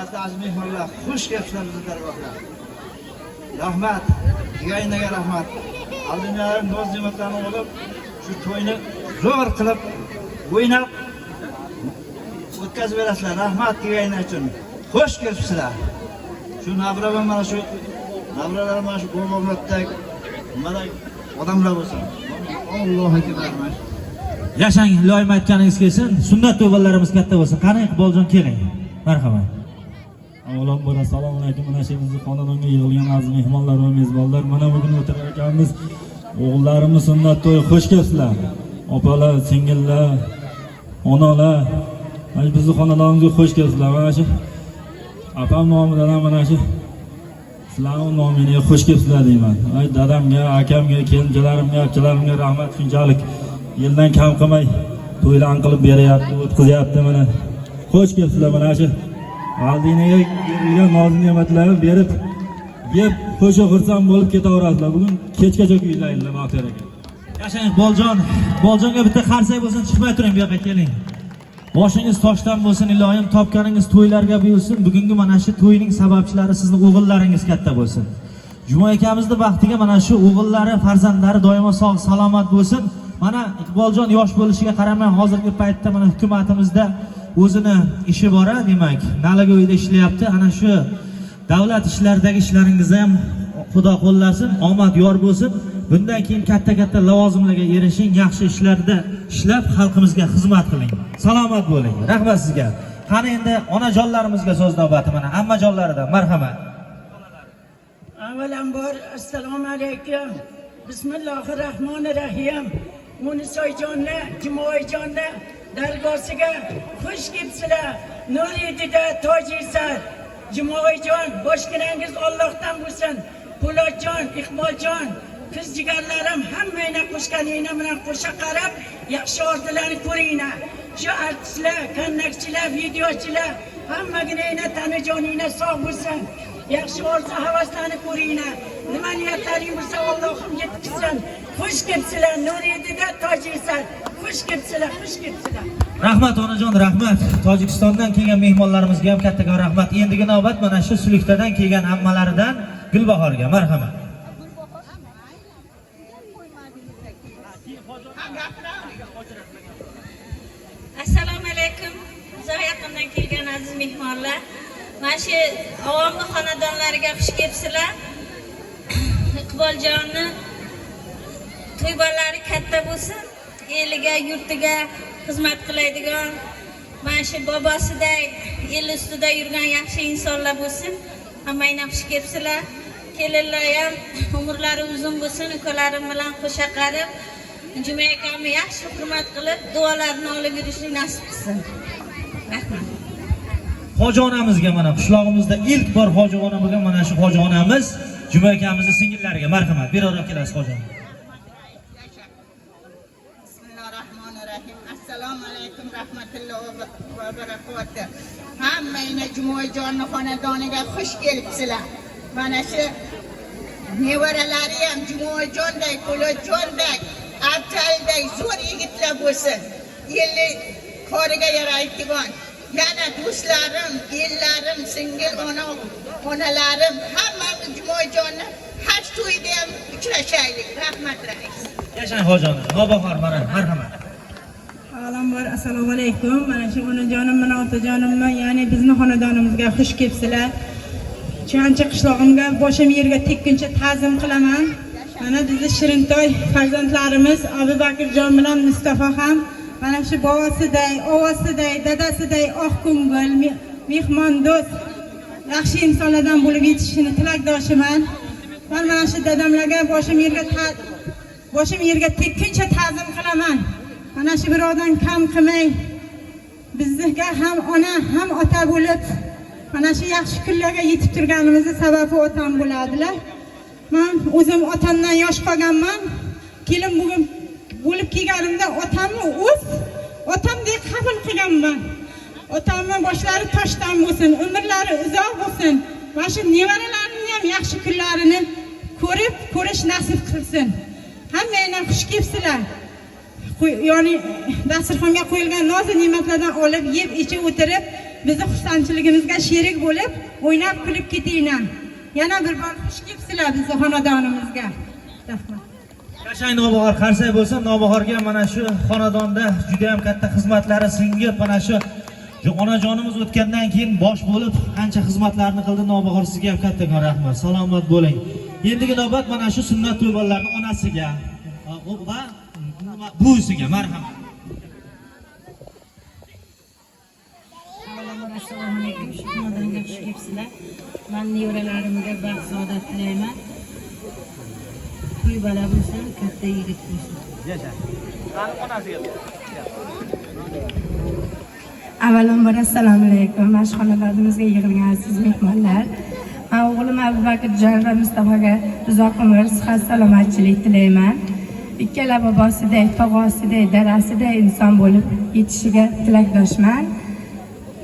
Aziz mehmonlar, xush kelibsizlar bizning dargohga. Rahmat, yayinaga rahmat. Aldinlarim noz-ne'matlarni olib, shu to'yni zo'r qilib, o'ynab o'tkazib berasizlar. Rahmat yayina uchun. Xush kelibsizlar. Shu nabralar mana shu nabralar mana shu go'g'irlatdak mana odamlar bo'lsin. Allohu akbar. Yashang, iloyim aytganingiz kelsin. Sunnat to'ylarimiz katta bo'lsin. Qani Iqboljon keling. Marhamat. Avvalambor assalomu alaykum. Mana shu bizning xonadonga yig'ilgan aziz mehmonlar va mezbonlar, mana bugun o'tirar ekanmiz. O'g'illarimiz sunnat to'yi xush kelibsizlar. Opalar, singillar, onalar, mana bizning xonadonimizga xush kelibsizlar. Mana shu opam nomidan mana shu sizlarning nomingizga xush kelibsizlar deyman. Ay dadamga, akamga, kelinjalarimga, akalarimga rahmat, shunchalik yildan kam qilmay to'ylarni qilib beryapti, o'tkazyapti mana. Xush kelibsizlar. Mana shu Aldinaga berilgan noz-ne'matlarni berib, yeb, qo'sha xursand bo'lib ketaverasizlar. Bugun kechgacha kuylaydilar Maqtar aka. Yashang Iqboljon. Iqboljonga bitta qarsak bo'lsin, chiqmay turing bu yoqqa keling. Boshingiz toshdan bo'lsin, iloyim topganingiz to'ylarga buyursin. Bugungi mana shu to'yning sababchilari sizning o'g'illaringiz katta bo'lsin. Juma akamizning baxtiga mana shu o'g'illari, farzandlari doimo sog' salomat bo'lsin. Mana Iqboljon yosh bo'lishiga qaramay hozirgi paytda mana hukumatimizda o'zini ishi bor, demak, nalaga uyda ishlayapti. Ana shu davlat ishlaridagi ishlaringizni ham Xudo qo'llasin, omad yor bo'lsin. Bundan keyin katta-katta lavozimlarga erishing, yaxshi ishlarda ishlab xalqimizga xizmat qiling. Salomat bo'ling. Rahmat sizga. Qani endi onajonlarimizga so'z navbati mana ammajonlaridan. Marhamat. Avvalambor assalomu alaykum. Bismillahirrohmanirrohim. Munisoyjonni, Jumoyjonni dargosiga xush kelibsizlar. Nuridida Tojisar. Jumoyjon, boshginangiz Allohdan bo'lsin. Po'latjon, Iqboljon, qiz jigarlarim hammangni qo'shganinglar bilan qo'sha qarab, yaxshi orzularni ko'ringlar. Shu artistlar, kannakchilar, videochilar hammagina tanajoninglar sog' bo'lsin. Yaxshi orzu havaslarni ko'ringlar. Nima niyatlaring bo'lsa Allohim yetkazsin. Xush kelibsizlar. Nuridida Tojisar. Xush kelibsizlar, xush kelibsizlar. Rahmat onajon, rahmat. Tojikistondan kelgan mehmonlarimizga ham katta rahmat. Endigi navbat mana shu Suluktadan kelgan ammalaridan Gulbahorga. Marhamat. Assalomu alaykum. Uzoq yaqindan kelgan aziz mehmonlar. Mana shu avomli xonadonlariga xush kelibsizlar. Iqboljonni to'ybolari katta bo'lsin. Eliga, yurtiga xizmat qiladigan, mana shu bobosiday el ustida yurgan yaxshi insonlar bo'lsin. Hammanglar xush kelibsizlar. Kelinlar ham umrlari uzun bo'lsin, ukalarim bilan qo'sha qarib, Juma akamni yaxshi hurmat qilib, duolarni olib yurishni nasib qilsin. Rahmat. Hoji onamizga mana qishlog'imizda ilk bor hoji ona bo'lgan mana shu hoji onamiz Juma akamizning singillariga marhamat. Bero'rab kelasiz hoji ona. Bismillahirrohmanirrohim. Assalomu alaykum rahmatullohi va barakatuh. Hammangni Jumoyjonni xonadoniga xush kelibsizlar. Mana shu nevaralari ham Jumoyjonday, Po'latjonday, Abjalday zo'r yigitlar bo'lsin. Yilli koriga yaraydigan yana do'stlarim, ellarim, singil onalarim hammamiz Jumoyjonni haj to'yida ham uchrashaylik. Rahmat rais. Yashang hoji ona. Nobahor mana marhamat. Avvalambor assalomu alaykum. Mana shu onajonim bilan otajonimni, ya'ni bizning xonadonimizga xush kelibsizlar. Chanchi qishlog'imga boshim yerga tekkuncha ta'zim qilaman. Mana bizning Shirintoy farzandlarimiz Abubakirjon bilan Mustafa ham mana shu bobosiday, ovosiday, dadasiday oq ko'ngil, mehmondo'st, yaxshi insonlardan bo'lib yetishishini tilakdoshiman. Men mana shu dadamlarga boshim yerga tekkuncha ta'zim qilaman. Mana shu birovdan kam qilmay, bizga ham ona, ham ota bo'lib, mana shu yaxshi kunlarga yetib turganimizning sababi otam bo'ladilar. Men o'zim otamdan yosh qolganman. Kelin bugun bo'lib kelganimda otamni otamdek qabul qilganman. Otamni boshlari toshdan bo'lsin, umrlari uzoq bo'lsin. Mana shu nevaralarimning ham yaxshi kunlarini ko'rish nasib qilsin. Hammanglar xush kelibsizlar. Ya'ni dasturxonga qo'yilgan noz-ne'matlardan olib, yeb, ichib o'tirib, bizni xursandchiligimizga sherik bo'lib, o'ynab kulib ketinglar. Yana bir bor xush kelibsizlar bizni xonadonimizga. Rahmat. Yashang Nobahor qarsak bo'lsa, Nobahorga mana shu xonadonda juda ham katta xizmatlari singib, mana shu onajonimiz o'tgandan keyin bosh bo'lib qancha xizmatlarni qildi Nobahor, sizga ham kattakon rahmat. Salomat bo'ling. Endigi navbat mana shu sunnat to'y bolalarining onasiga va buvisiga marhamat. Assalomu alaykum. Xonadonga xush kelibsizlar. Men nevaralarimga baxt saodat tilayman. To'y bola bo'lsin, katta yigit bo'lsin. Yasha. Qani onasiga. Avvalambor assalomu alaykum. Mana xonadonimizga yig'ilgan aziz mehmonlar. Men o'g'lim Abubakirjon va Mustafoga uzoq umr, sihat, salomatchilik tilayman. Ikkala bobosiday, tog'asiday, dadasiday inson bo'lib yetishiga tilakdoshman.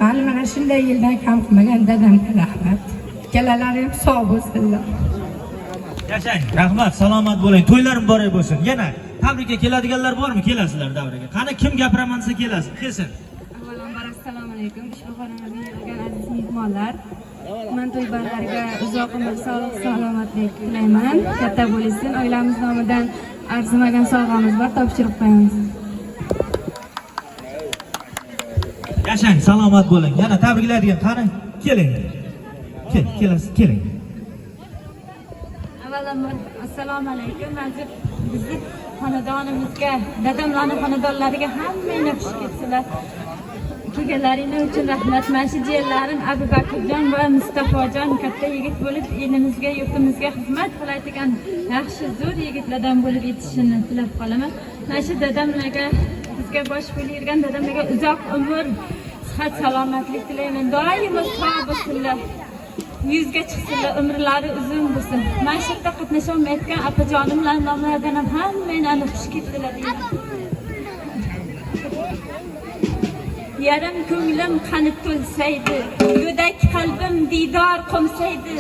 Men mana shunday yildan kam qilmagan dadamga rahmat. Ikkalalari ham sog' bo'lsinlar. Yashang, rahmat, salomat bo'ling. To'ylar muborak bo'lsin. Yana tabrikga keladiganlar bormi? Kelasizlar davraga. Qani kim gapiraman desa kelasiz. Kelsin. Avvalambor assalomu alaykum. Ushbu xonadonga yig'ilgan aziz mehmonlar. Men to'y bolalariga uzoq umr, sog'lik, salomatlik tilayman. Katta bo'lsin. Oilamiz nomidan arzimagan sovg'amiz bor, topshirib qo'yamiz. Yashang, salomat bo'ling. Yana tabriklaydigan qani? Keling. Kelasiz, keling. Avvalambor assalomu alaykum. Manzur bizni xonadonimizga, dadamlarning xonadonlariga hammanglar xush kelibsizlar. Kelganlaringiz uchun rahmat. Mana shu jiyanlarim Abubakirjon va Mustafojon katta yigit bo'lib, elimizga, yurtimizga xizmat qiladigan yaxshi zo'r yigitlardan bo'lib yetishishini tilab qolaman. Mana shu dadamlarga, bizga bosh bo'lgan dadamlarga uzoq umr, sihat, salomatlik tilayman. Doimo sog' bo'lsinlar. Yuzga chiqsinlar, umrlari uzun bo'lsin. Mana shu yerda qatnasholmayotgan opajonimlar nomlaridan ham hammanglarni xush kelibsizlar deyman. Yarim ko'nglim qanib to'lsaydi, go'dak qalbim diydor qo'msaydi,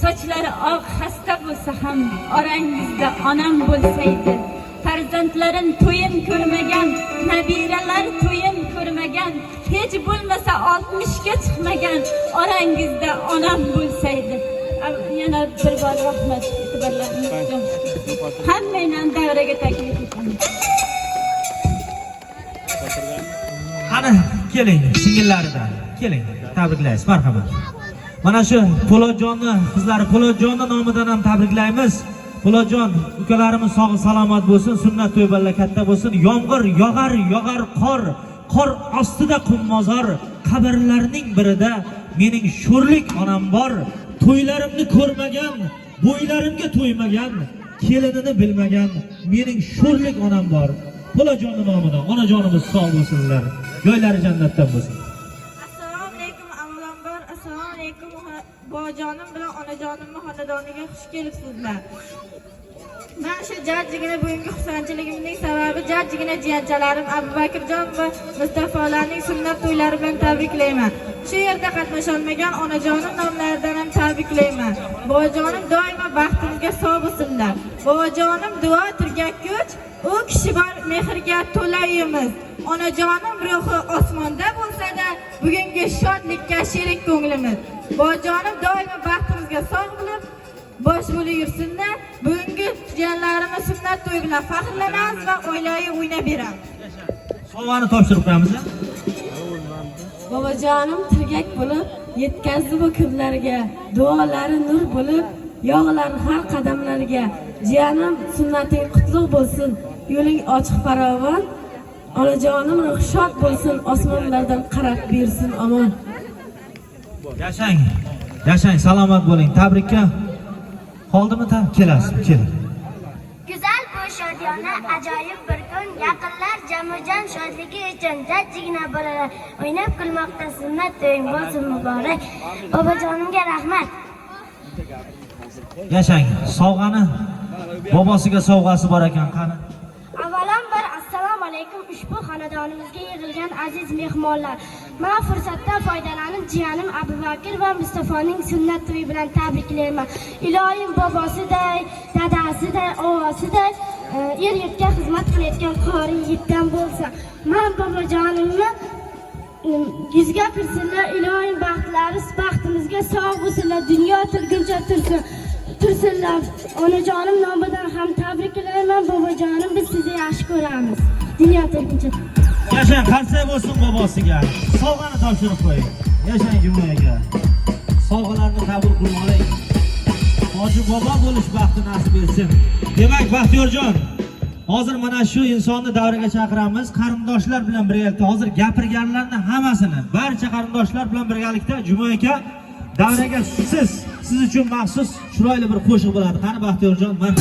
sochlari oq xasta bo'lsa ham orangizda onam bo'lsaydi, farzandlarim to'yim ko'rmagan, nabiralar to'yim ko'rmagan, hech bo'lmasa 60 ga chiqmagan, orangizda onam bo'lsaydi. Yana bir bor rahmat e'tiborlaringiz uchun. Hammanglarni davraga taklif etaman. Qani keling, singillaridan. Keling, tabriklaymiz, marhamat. Mana shu Po'latjonni qizlari Po'latjonni nomidan ham tabriklaymiz. Po'latjon, ukalarimiz sog' salomat bo'lsin, sunnat to'y balla katta bo'lsin. Yomg'ir yog'ar qor ostida qummozor, qabrlarning birida mening sho'rlik onam bor. To'ylarimni ko'rmagan, bo'ylarimga to'ymagan, kelinini bilmagan mening sho'rlik onam bor. Po'latjonni nomidan onajonimiz sog' bo'lsinlar. Joylari jannatdan bo'lsin. Assalomu alaykum. Avvalambor assalomu alaykum. Bojonim bilan onajonimning xonadoniga xush kelibsizlar. Men shu jajjigina bugungi xursandchiligimning sababi jajjigina jiyanchalarim Abubakirjon va Mustafolarning sunnat to'ylari bilan tabriklayman. Shu yerda qatnasholmagan onajonim nomlaridan ham tabriklayman. Bojonim doimo baxtimizga sog' bo'lsinlar. Bojonim duo tirgakkuch, u kishi bor mehrga to'laymiz. Onajonim ruhi osmonda bo'lsa-da, bugungi shodlikka sherik ko'nglimiz. Bojonim doimo baxtimizga sog' bo'lib, bosh bo'lib yursinlar. Bugungi jiyanlarimiz sunnat to'y bilan faxrlanamiz va oilaviy o'ynab beramiz. Sovg'ani topshirib qo'yamiz. Bobojonim tirgak bo'lib, yetkazdi bu ko'plarga, duolari nur bo'lib, yog'lar har qadamlariga. Jiyanim sunnating qutlug' bo'lsin, yo'ling ochiq farovon. Onajonim ruhshod bo'lsin, osmonlardan qarab bersin omon. Yashang, salomat bo'ling. Tabrikka qoldimi? Kelasiz, keling. Güzel bu shodiyona, ajoyib bir kun, yaqinlar jamujan shodligi uchun jajjigina bolalar o'ynab kulmoqda, sunnat to'ying bo'lsin muborak. Bobojonimga rahmat. Yashang, sovg'ani bobosiga sovg'asi bor ekan, qani? Avvalambor assalomu alaykum. Ushbu xonadonimizga yig'ilgan aziz mehmonlar, men fursatdan foydalanib jiyanim Abubakir va Mustafoning sunnat to'yi bilan tabriklayman. Ilohim bobosiday, dadasiday, ovasiday er-yurtga xizmat qilayotgan qori yigitdan bo'lsa. Men bobojonimni yuzga kirsinlar, ilohim baxtimizga sog' bo'lsinlar, dunyo turguncha tursinlar. Onajonim nomidan ham tabriklayman, bobojonim, biz sizni yaxshi ko'ramiz. Dunyo turguncha. Yashang, qarsak bo'lsin bobosiga. Sovg'ani topshirib qo'ying. Yashang Jumayaga. Sovg'alarni qabul qilib hoji bobo bo'lish baxti nasib etsin. Demak, Baxtiyorjon, hozir mana shu insonni davraga chaqiramiz. Qarindoshlar bilan birgalikda hozir gapirganlarni hammasini, barcha qarindoshlar bilan birgalikda Juma aka davraga siz uchun maxsus chiroyli bir qo'shiq bo'ladi. Qani Baxtiyorjon, mana.